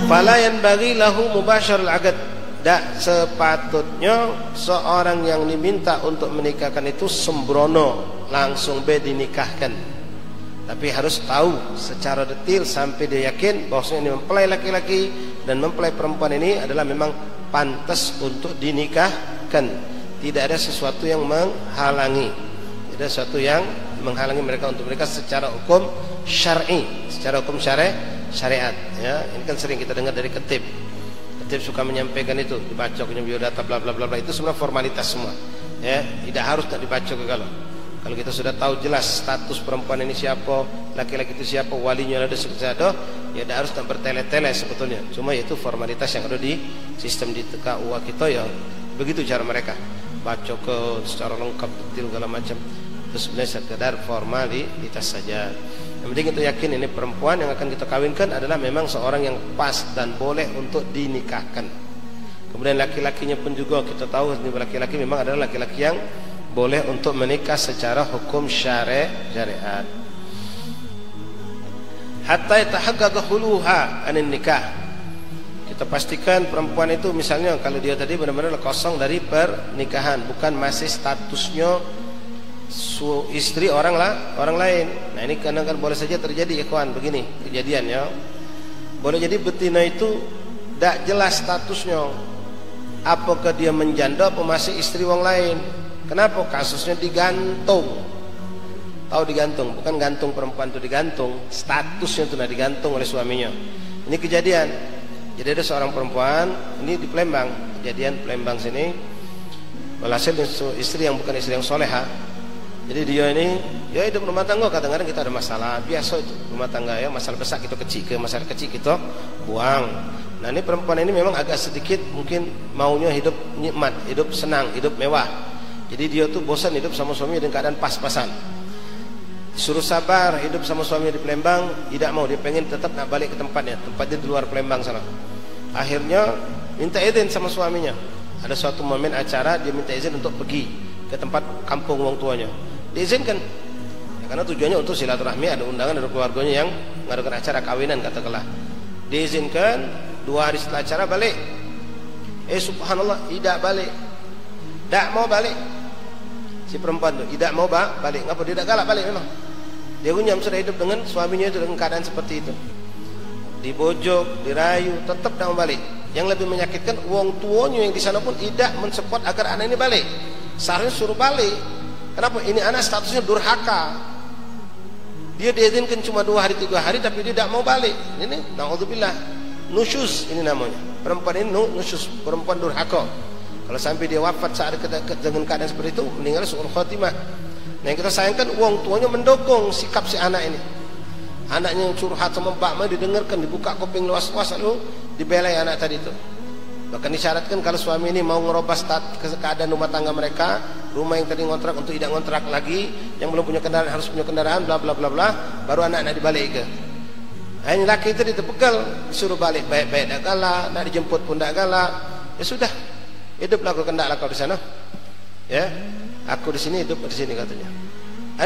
Fala yanbaghi lahu mubashar al-'aqd. Tak sepatutnya seorang yang diminta untuk menikahkan itu sembrono langsung dinikahkan. Tapi harus tahu secara detail sampai dia yakin bahwasanya ini mempelai laki-laki dan mempelai perempuan ini adalah memang pantas untuk dinikahkan. Tidak ada sesuatu yang menghalangi. Tidak ada sesuatu yang menghalangi mereka untuk menikah secara hukum syar'i, secara hukum syariat. Ya, ini kan sering kita dengar dari ketib. Ketib suka menyampaikan itu, dibacoknya biodata bla bla bla bla, itu sebenarnya formalitas semua. Ya, tidak harus tak dibacok kalau kita sudah tahu jelas status perempuan ini siapa, laki-laki itu siapa, walinya ada sejadah, ya tidak harus tak bertele-tele sebetulnya. Cuma itu formalitas yang ada di sistem di KUA kita, ya begitu cara mereka bacok ke secara lengkap detail segala macam. Itu sebenarnya sekedar formalitas saja. Yang penting itu yakin ini perempuan yang akan kita kawinkan adalah memang seorang yang pas dan boleh untuk dinikahkan. Kemudian laki-lakinya pun juga kita tahu ini laki-laki memang adalah laki-laki yang boleh untuk menikah secara hukum syariat. Hatta yatahaqqaqa khuluha anin nikah. Kita pastikan perempuan itu misalnya kalau dia tadi benar-benar kosong dari pernikahan, bukan masih statusnya istri orang lain. Nah ini kadang-kadang boleh saja terjadi, ikhwan, begini kejadiannya. Boleh jadi betina itu tidak jelas statusnya, apakah dia menjanda atau masih istri orang lain. Kenapa? Kasusnya digantung. Tahu digantung? Bukan gantung perempuan itu digantung, statusnya itu digantung oleh suaminya. Ini kejadian. Jadi ada seorang perempuan ini di Palembang, kejadian Palembang sini, walhasil istri yang bukan istri yang soleha. Jadi dia ini ya hidup rumah tangga, kadang-kadang kita ada masalah biasa itu rumah tangga ya, masalah besar kita kecil, masalah kecil kita buang. Nah ini perempuan ini memang agak sedikit mungkin maunya hidup nikmat, hidup senang, hidup mewah. Jadi dia tuh bosan hidup sama suaminya dengan keadaan pas-pasan. Suruh sabar hidup sama suaminya di Palembang, tidak mau, dia pengen tetap nak balik ke tempatnya di luar Palembang sana. Akhirnya minta izin sama suaminya. Ada suatu momen acara dia minta izin untuk pergi ke tempat kampung orang tuanya. Diizinkan ya, karena tujuannya untuk silaturahmi, ada undangan dari keluarganya yang mengadakan acara kawinan katakanlah. Diizinkan, 2 hari setelah acara balik. Subhanallah, tidak balik. Tak mau balik. Si perempuan itu tidak mau balik. Ngapa dia tidak galak balik memang. Dia punya sudah hidup dengan suaminya itu dengan keadaan seperti itu. Dibojok, dirayu, tetap tidak mau balik. Yang lebih menyakitkan, wong tuanya yang di sana pun tidak mensupport agar anak ini balik. Seharusnya suruh balik. Kenapa? Ini anak statusnya durhaka. Dia diizinkan cuma 2 hari 3 hari, tapi dia tidak mau balik. Ini naudzubillah, nusyuz ini namanya. Perempuan ini nusyuz, perempuan durhaka. Kalau sampai dia wafat saat dengan keadaan seperti itu, meninggal su'ul khotimah. Nah yang kita sayangkan, wong tuanya mendukung sikap si anak ini. Anaknya yang curhat sama mbaknya didengarkan, dibuka kuping luas-luas, lalu dibelai anak tadi itu. Bahkan disyaratkan kalau suami ini mau ngerubah keadaan rumah tangga mereka, rumah yang tadi ngontrak untuk tidak ngontrak lagi, yang belum punya kendaraan harus punya kendaraan, bla bla bla bla, baru anak-anak dibalik ke. Hanya laki itu ditepegal, disuruh balik baik-baik tak galak, nak dijemput pun tak galak. Ya sudah, hiduplah kau kendaklah kau di sana. Ya, aku di sini hidup di sini katanya.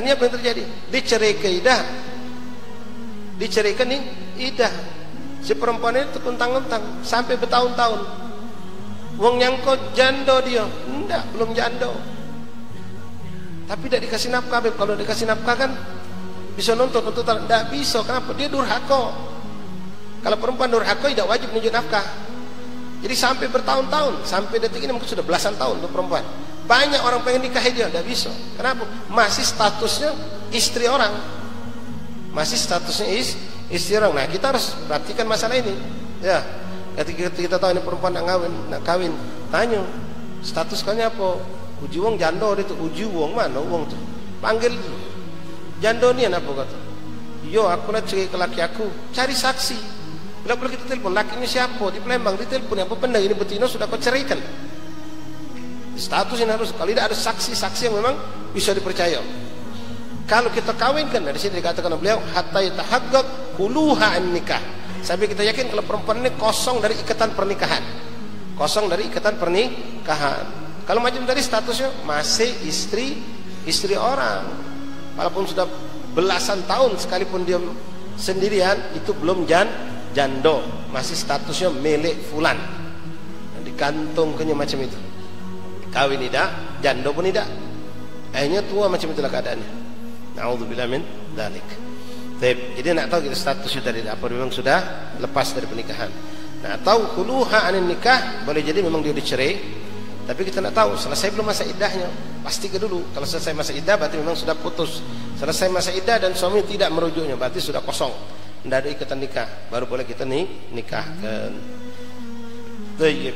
Ini apa yang terjadi? Diceraikan nih, idah. Si perempuan itu kuntang-kuntang sampai bertahun-tahun. Wong nyangko jando dia, enggak, belum jando. Tapi tidak dikasih nafkah. Kalau dikasih nafkah kan bisa nuntut, tidak bisa. Kenapa? Dia durhaka. Kalau perempuan durhaka tidak wajib menunjuk nafkah. Jadi sampai bertahun-tahun, sampai detik ini mungkin sudah belasan tahun untuk perempuan. Banyak orang pengen nikahi dia, tidak bisa. Kenapa? Masih statusnya istri orang. Masih statusnya istri orang. Nah kita harus perhatikan masalah ini. Ya, ketika kita tahu ini perempuan nak kawin, tanya status kalian apa? Uji wong jando itu, uji wong mana wong tu? Panggil jando ni apa kata? Yo aku nak cari ke laki aku, cari saksi. Bila kita telepon, lakinya siapa di Palembang, ditelepon apa benda ini betina sudah kau ceraikan. Status ini harus, kalau tidak ada saksi-saksi yang memang bisa dipercaya. Kalau kita kawinkan, dari sini dikatakan oleh beliau, hatta yatahaqqaq khuluha an nikah. Sampai kita yakin kalau perempuan ini kosong dari ikatan pernikahan. Kosong dari ikatan pernikahan. Kalau macam tadi statusnya masih istri orang, walaupun sudah belasan tahun sekalipun dia sendirian, itu belum jando, masih statusnya milik fulan, digantungkannya macam itu. Kawin tidak, jando pun tidak, akhirnya tua, macam itulah keadaannya. Na'udzubillah min dzalik. Jadi nak tahu kita statusnya dari apa, memang sudah lepas dari pernikahan. Nah, tahu khuluha anin nikah, boleh jadi memang dia dicerai, tapi kita nak tahu selesai belum masa iddahnya. Pastikan dulu, kalau selesai masa iddah berarti memang sudah putus. Selesai masa iddah dan suami tidak merujuknya, berarti sudah kosong, tidak ada ikatan nikah, baru boleh kita nikahkan. Baik.